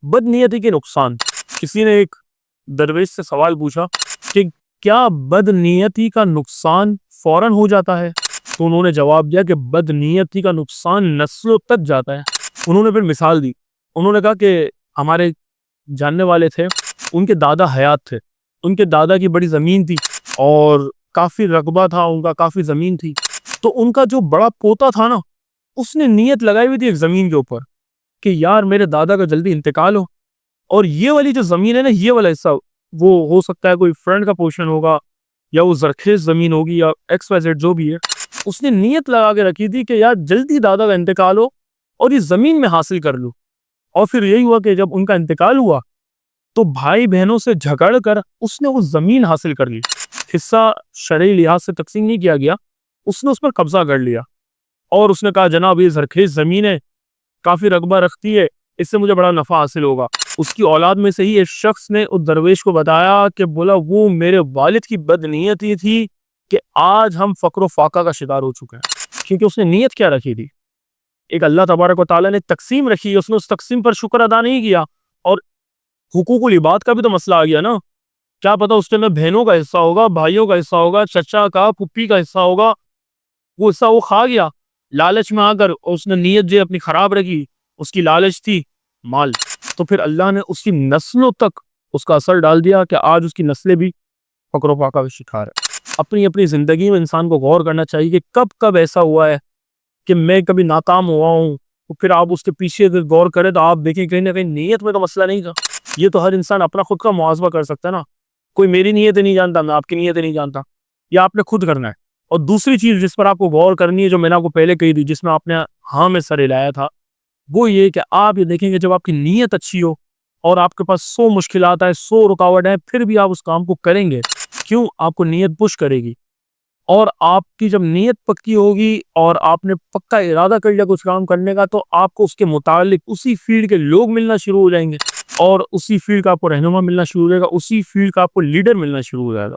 بد نیتی کے نقصان۔ کسی نے ایک درویش سے سوال پوچھا کہ کیا بد نیتی کا نقصان فوراً ہو جاتا ہے؟ تو انہوں نے جواب دیا کہ بد نیتی کا نقصان نسلوں تک جاتا ہے۔ انہوں نے پھر مثال دی، انہوں نے کہا کہ ہمارے جاننے والے تھے، ان کے دادا حیات تھے، ان کے دادا کی بڑی زمین تھی اور کافی رقبہ تھا، ان کا کافی زمین تھی، تو ان کا جو بڑا پوتا تھا نا، اس نے نیت لگائی ہوئی تھی ایک زمین کے اوپر کہ یار میرے دادا کا جلدی انتقال ہو، اور یہ والی جو زمین ہے نا، یہ والا حصہ وہ ہو سکتا ہے کوئی فرینڈ کا پورشن ہوگا یا وہ زرخیز زمین ہوگی یا ایکس وائی زیڈ جو بھی ہے، اس نے نیت لگا کے رکھی تھی کہ یار جلدی دادا کا انتقال ہو اور یہ زمین میں حاصل کر لوں۔ اور پھر یہی ہوا کہ جب ان کا انتقال ہوا تو بھائی بہنوں سے جھگڑ کر اس نے وہ زمین حاصل کر لی۔ حصہ شرعی لحاظ سے تقسیم نہیں کیا گیا، اس نے اس پر قبضہ کر لیا اور اس نے کہا جناب یہ زرخیز زمین ہے، کافی رقبہ رکھتی ہے، اس سے مجھے بڑا نفع حاصل ہوگا۔ اس کی اولاد میں سے ہی ایک شخص نے اس درویش کو بتایا کہ بولا وہ میرے والد کی بد نیتی تھی کہ آج ہم فقر و فاقہ کا شکار ہو چکے ہیں، کیونکہ اس نے نیت کیا رکھی تھی؟ ایک اللہ تبارک و تعالیٰ نے تقسیم رکھی، اس نے اس تقسیم پر شکر ادا نہیں کیا، اور حقوق العباد کا بھی تو مسئلہ آ گیا نا۔ کیا پتا اس کے اندر بہنوں کا حصہ ہوگا، بھائیوں کا حصہ ہوگا، چچا کا، پھپھی کا حصہ ہوگا، وہ حصہ وہ کھا گیا لالچ میں آ کر، اس نے نیت جو اپنی خراب رکھی، اس کی لالچ تھی مال، تو پھر اللہ نے اس کی نسلوں تک اس کا اثر ڈال دیا کہ آج اس کی نسلیں بھی فقر و فاقہ کا شکار ہے۔ اپنی اپنی زندگی میں انسان کو غور کرنا چاہیے کہ کب کب ایسا ہوا ہے کہ میں کبھی ناکام ہوا ہوں، تو پھر آپ اس کے پیچھے غور کریں تو آپ دیکھیں کہیں نہ کہیں نیت میں تو مسئلہ نہیں تھا۔ یہ تو ہر انسان اپنا خود کا محاسبہ کر سکتا ہے نا، کوئی میری نیت نہیں جانتا، میں آپ کی نیت نہیں جانتا، یہ آپ نے خود کرنا ہے۔ اور دوسری چیز جس پر آپ کو غور کرنی ہے، جو میں نے آپ کو پہلے کہی تھی، جس میں آپ نے ہاں میں سر ہلایا تھا، وہ یہ کہ آپ یہ دیکھیں گے جب آپ کی نیت اچھی ہو اور آپ کے پاس 100 مشکلات ہیں، 100 رکاوٹ ہیں، پھر بھی آپ اس کام کو کریں گے، کیوں؟ آپ کو نیت پش کرے گی، اور آپ کی جب نیت پکی ہوگی اور آپ نے پکا ارادہ کر لیا کچھ کام کرنے کا، تو آپ کو اس کے متعلق اسی فیلڈ کے لوگ ملنا شروع ہو جائیں گے، اور اسی فیلڈ کا آپ کو رہنما ملنا شروع ہو جائے گا، اسی فیلڈ کا آپ کو لیڈر ملنا شروع ہو جائے گا۔